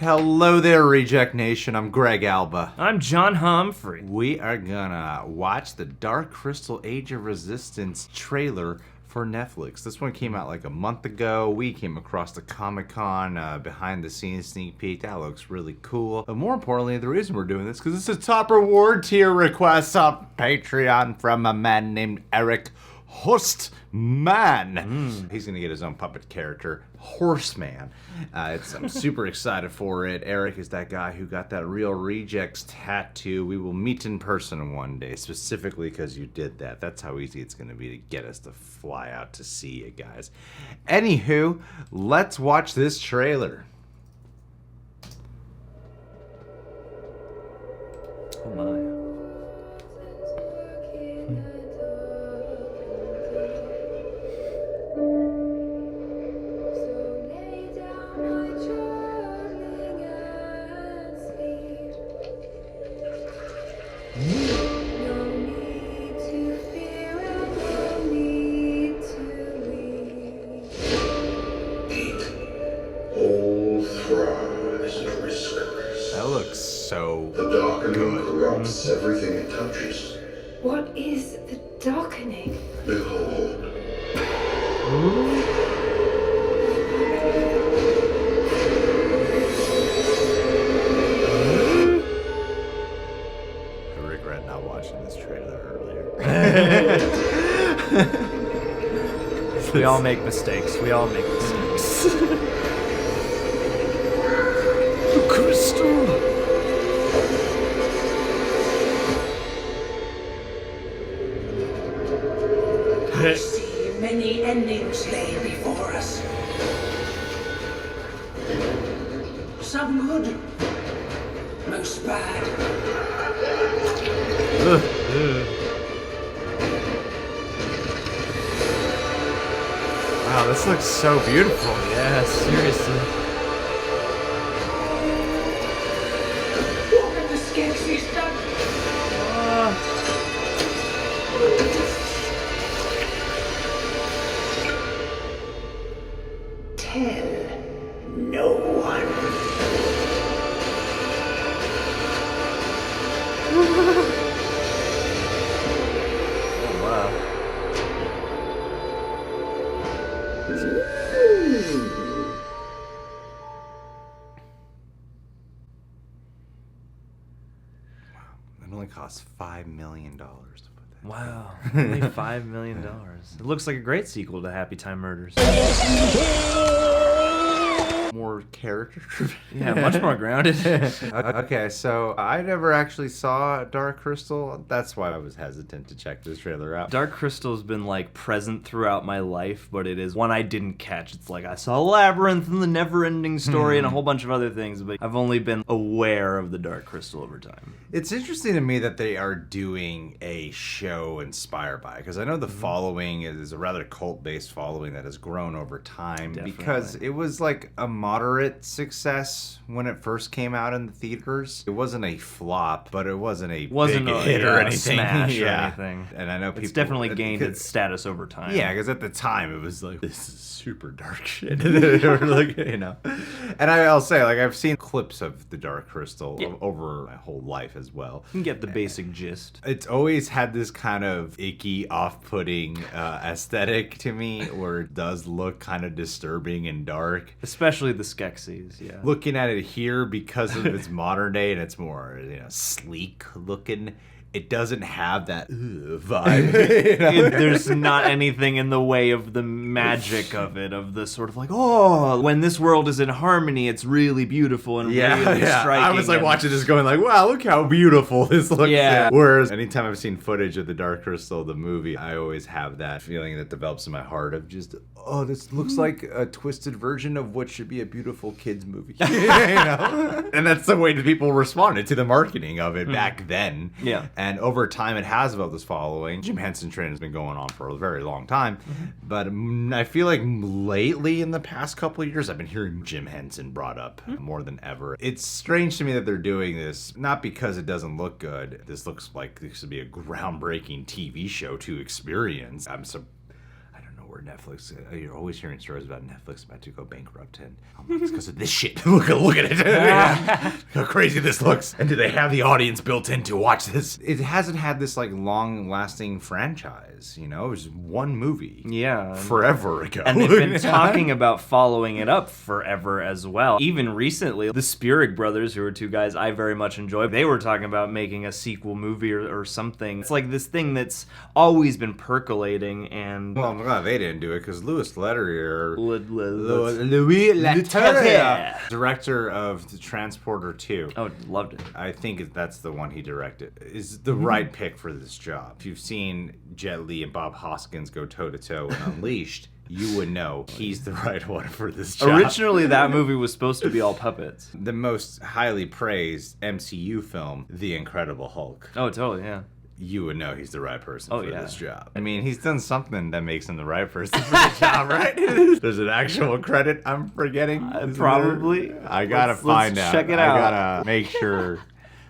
Hello there, Reject Nation. I'm Greg Alba. I'm John Humphrey. We are gonna watch the Dark Crystal Age of Resistance trailer for Netflix. This one came out like a month ago. We came across the Comic-Con behind the scenes sneak peek. That looks really cool. But more importantly, the reason we're doing this because it's a top reward tier request on Patreon from a man named Eric Horstman. He's gonna get his own puppet character, Horseman. I'm super excited for it. Eric is that guy who got that Real Rejects tattoo. We will meet in person one day, specifically because you did that. That's how easy it's gonna be to get us to fly out to see you guys. Anywho, let's watch this trailer. Oh my. That looks so The darkening corrupts everything it touches. What is the darkening? Behold. I regret not watching this trailer earlier. We all make mistakes. We all make mistakes. The crystal. I see many endings lay before us. Some good, most bad. Wow, this looks so beautiful. Yeah, seriously. What have the Skeksis done? Tell no one. Oh wow. It only costs $5 million to put that. Wow. Only $5 million. It looks like a great sequel to Happy Time Murders. More character driven. Yeah, much more grounded. Okay, so I never actually saw Dark Crystal. That's why I was hesitant to check this trailer out. Dark Crystal's been like present throughout my life, but it is one I didn't catch. It's like I saw Labyrinth and the Never-Ending Story and a whole bunch of other things, but I've only been aware of the Dark Crystal over time. It's interesting to me that they are doing a show inspired by it, because I know the following is a rather cult-based following that has grown over time. Definitely. Because it was like a moderate success when it first came out in the theaters. It wasn't a flop, but it wasn't a big hit or anything. Smash or anything. And I know people... It's definitely gained its status over time. Yeah, because at the time it was like, this is super dark shit. Or like, you know. And I'll say, like, I've seen clips of the Dark Crystal over my whole life as well. You can get the basic gist. It's always had this kind of icky, off-putting aesthetic to me, where it does look kind of disturbing and dark. Especially the Skeksis, yeah. Looking at it here, because of its modern day and it's more, sleek looking, it doesn't have that vibe. You know? There's not anything in the way of the magic of it, of the sort of like, oh, when this world is in harmony, it's really beautiful and really striking. I was like watching this going like, wow, look how beautiful this looks. Yeah. Whereas anytime I've seen footage of the Dark Crystal, the movie, I always have that feeling that develops in my heart of just, oh, this looks like a twisted version of what should be a beautiful kids movie. You know? And that's the way that people responded to the marketing of it back then. Yeah. And over time, it has developed this following. Jim Henson trend has been going on for a very long time. But I feel like lately, in the past couple of years, I've been hearing Jim Henson brought up more than ever. It's strange to me that they're doing this, not because it doesn't look good. This looks like this would be a groundbreaking TV show to experience. where Netflix, you're always hearing stories about Netflix about to go bankrupt, and I'm like, it's because of this shit. look at it. How crazy this looks. And do they have the audience built in to watch this? It hasn't had this like long-lasting franchise, you know? It was one movie. Yeah. Forever ago. And they've been talking about following it up forever as well. Even recently, the Spierig brothers, who are two guys I very much enjoy, they were talking about making a sequel movie or something. It's like this thing that's always been percolating, and... Well, I'm glad they didn't do it, because Louis Leterrier... Louis Leterrier. Director of The Transporter 2. Oh, loved it. I think that's the one he directed. Is the right pick for this job. If you've seen Jet Li and Bob Hoskins go toe-to-toe in Unleashed, you would know he's the right one for this job. Originally, that movie was supposed to be all puppets. The most highly praised MCU film, The Incredible Hulk. Oh, totally, yeah. You would know he's the right person for yeah. this job. I mean, he's done something that makes him the right person for the job, right? There's an actual credit I'm forgetting. Probably. I gotta find out. Check it out. I gotta make sure.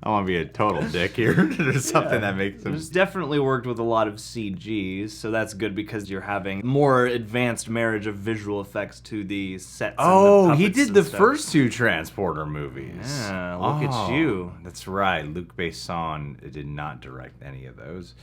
I want to be a total dick here. There's something that makes him... There's definitely worked with a lot of CGs, so that's good because you're having more advanced marriage of visual effects to the sets. Oh, and the he puppets did the and stuff. first two Transporter movies. Yeah, look at you. That's right. Luc Besson did not direct any of those.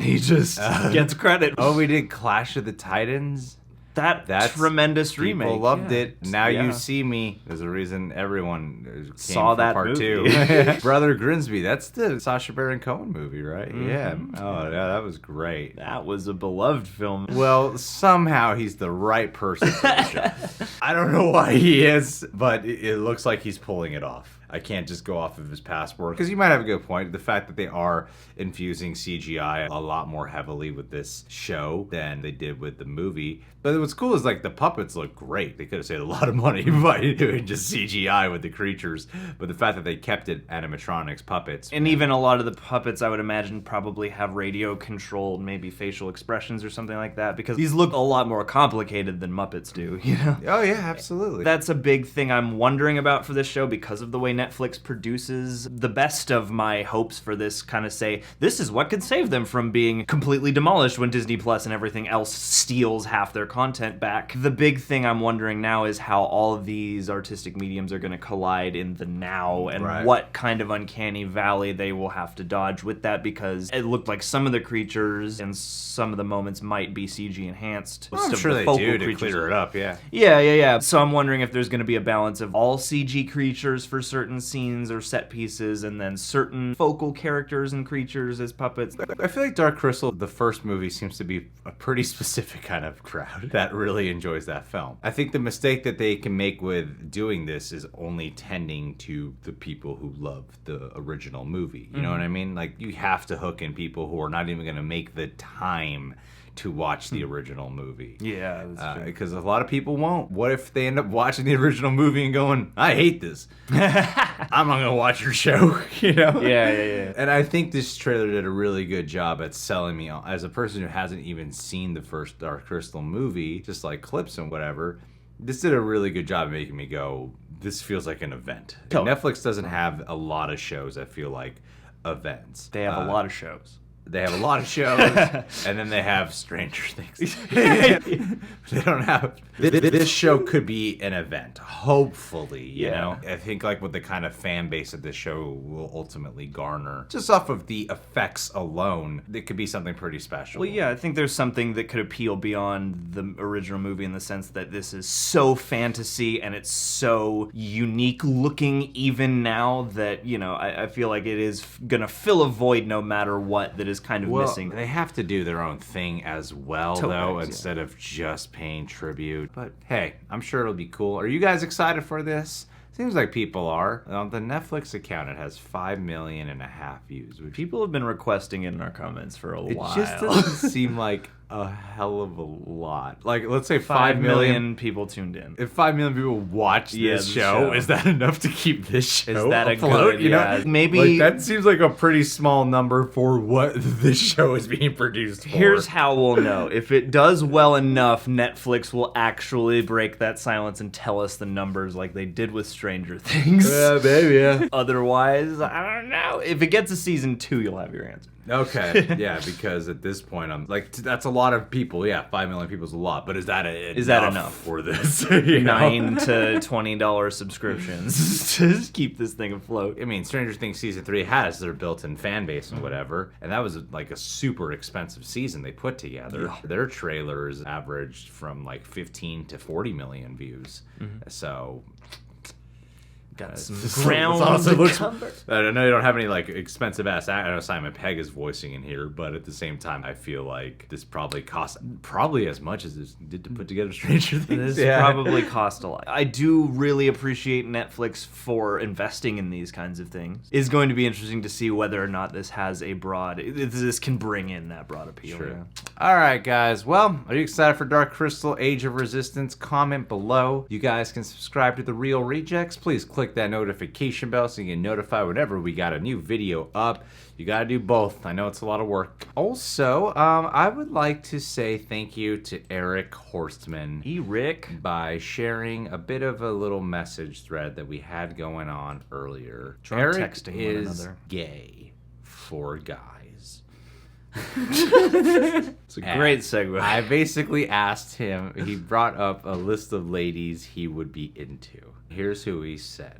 He just Gets credit. Oh, we did Clash of the Titans. That's tremendous remake. People loved yeah. it. Now Yeah. You See Me. There's a reason everyone came Saw for that part movie. 2. Brother Grimsby. That's the Sacha Baron Cohen movie, right? Yeah. Oh, yeah, that was great. That was a beloved film. Well, somehow he's the right person for the job. I don't know why he is, but it looks like he's pulling it off. I can't just go off of his past work. Because you might have a good point. The fact that they are infusing CGI a lot more heavily with this show than they did with the movie. But what's cool is, like, the puppets look great. They could have saved a lot of money by doing just CGI with the creatures. But the fact that they kept it animatronics, puppets. And even a lot of the puppets, I would imagine, probably have radio-controlled, maybe facial expressions or something like that. Because these look a lot more complicated than Muppets do, you know? Oh, yeah, absolutely. That's a big thing I'm wondering about for this show because of the way Netflix produces. The best of my hopes for this kind of say, this is what could save them from being completely demolished when Disney Plus and everything else steals half their content back. The big thing I'm wondering now is how all of these artistic mediums are going to collide in the now and what kind of uncanny valley they will have to dodge with that, because it looked like some of the creatures and some of the moments might be CG enhanced. Well, I'm sure they do to clear it up, yeah. Yeah. So I'm wondering if there's going to be a balance of all CG creatures for certain scenes or set pieces, and then certain focal characters and creatures as puppets. I feel like Dark Crystal, the first movie, seems to be a pretty specific kind of crowd that really enjoys that film. I think the mistake that they can make with doing this is only tending to the people who love the original movie. You know what I mean? Like, you have to hook in people who are not even going to make the time to watch the original movie. Yeah, that's true. Because a lot of people won't. What if they end up watching the original movie and going, I hate this. I'm not going to watch your show, you know? Yeah. And I think this trailer did a really good job at selling me on. As a person who hasn't even seen the first Dark Crystal movie, just like clips and whatever, this did a really good job of making me go, this feels like an event. Netflix doesn't have a lot of shows that feel like events. They have a lot of shows. They have a lot of shows, and then they have Stranger Things. They don't have... This show could be an event, hopefully, you know? I think, like, with the kind of fan base that this show will ultimately garner, just off of the effects alone, it could be something pretty special. Well, yeah, I think there's something that could appeal beyond the original movie in the sense that this is so fantasy and it's so unique looking even now that, you know, I feel like it is gonna fill a void no matter what that is kind of missing. They have to do their own thing as well, though, instead of just paying tribute. But hey, I'm sure it'll be cool. Are you guys excited for this? Seems like people are. On the Netflix account, it has 5.5 million views. Which People have been requesting it in our comments for a while. It just doesn't seem like a hell of a lot. Like, let's say 5 million people tuned in. If 5 million people watch this show, is that enough to keep this show Is that afloat? a good, you know? Maybe... Like, that seems like a pretty small number for what this show is being produced for. Here's how we'll know. If it does well enough, Netflix will actually break that silence and tell us the numbers like they did with Stranger Things. Yeah, baby, yeah. Otherwise, I don't know. If it gets a season 2, you'll have your answer. Okay, yeah, because at this point I'm like, that's a lot of people. Yeah, 5 million people is a lot, but is that enough for this? You know? $9 to $20 subscriptions to keep this thing afloat. I mean, Stranger Things season 3 has their built-in fan base and whatever, and that was like a super expensive season they put together. Yeah. Their trailers averaged from like 15 to 40 million views. So Got this some ground also to looks, cover. I know you don't have any like expensive ass. I know Simon Pegg is voicing in here, but at the same time, I feel like this probably cost as much as this did to put together Stranger Things. This probably cost a lot. I do really appreciate Netflix for investing in these kinds of things. It's going to be interesting to see whether or not this has a this can bring in that broad appeal. Sure. Yeah. All right, guys. Well, are you excited for Dark Crystal: Age of Resistance? Comment below. You guys can subscribe to The Real Rejects. Please click that notification bell so you get notified whenever we got a new video up. You gotta do both. I know it's a lot of work. Also, I would like to say thank you to Eric Horstman. Rick. By sharing a bit of a little message thread that we had going on earlier. Drunk Eric texting is one another. Gay for guys. It's a great segue. I basically asked him, he brought up a list of ladies he would be into. Here's who he said.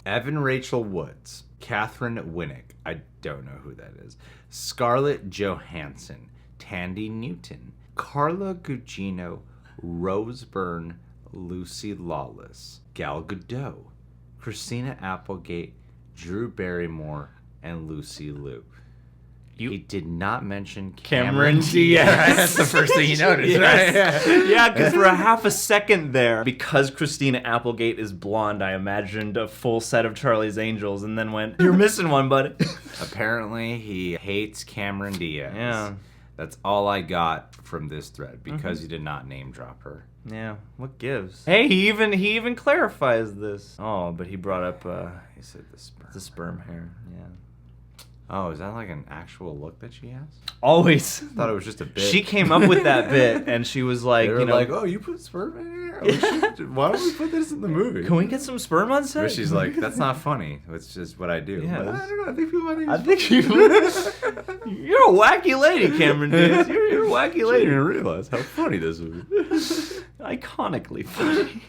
Evan Rachel Woods, Catherine Winnick, I don't know who that is, Scarlett Johansson, Tandy Newton, Carla Gugino, Rose Byrne, Lucy Lawless, Gal Gadot, Christina Applegate, Drew Barrymore, and Lucy Liu. He did not mention Cameron Diaz. That's the first thing you noticed, right? Yeah, because for a half a second there, because Christina Applegate is blonde, I imagined a full set of Charlie's Angels and then went, you're missing one, buddy. Apparently, he hates Cameron Diaz. Yeah. That's all I got from this thread, because he did not name drop her. Yeah, what gives? Hey, he even clarifies this. Oh, but he brought up He said the sperm hair. Yeah. Oh, is that like an actual look that she has? Always. I thought it was just a bit. She came up with that bit, and she was like, They were you know, like, oh, you put sperm in here? Oh, why don't we put this in the movie? can we get some sperm on set? But she's like, that's not funny. It's just what I do. Yeah. But I don't know. I think people might think I it's think you're a wacky lady, Cameron Diaz. You're a wacky I lady. didn't realize how funny this was. Iconically funny.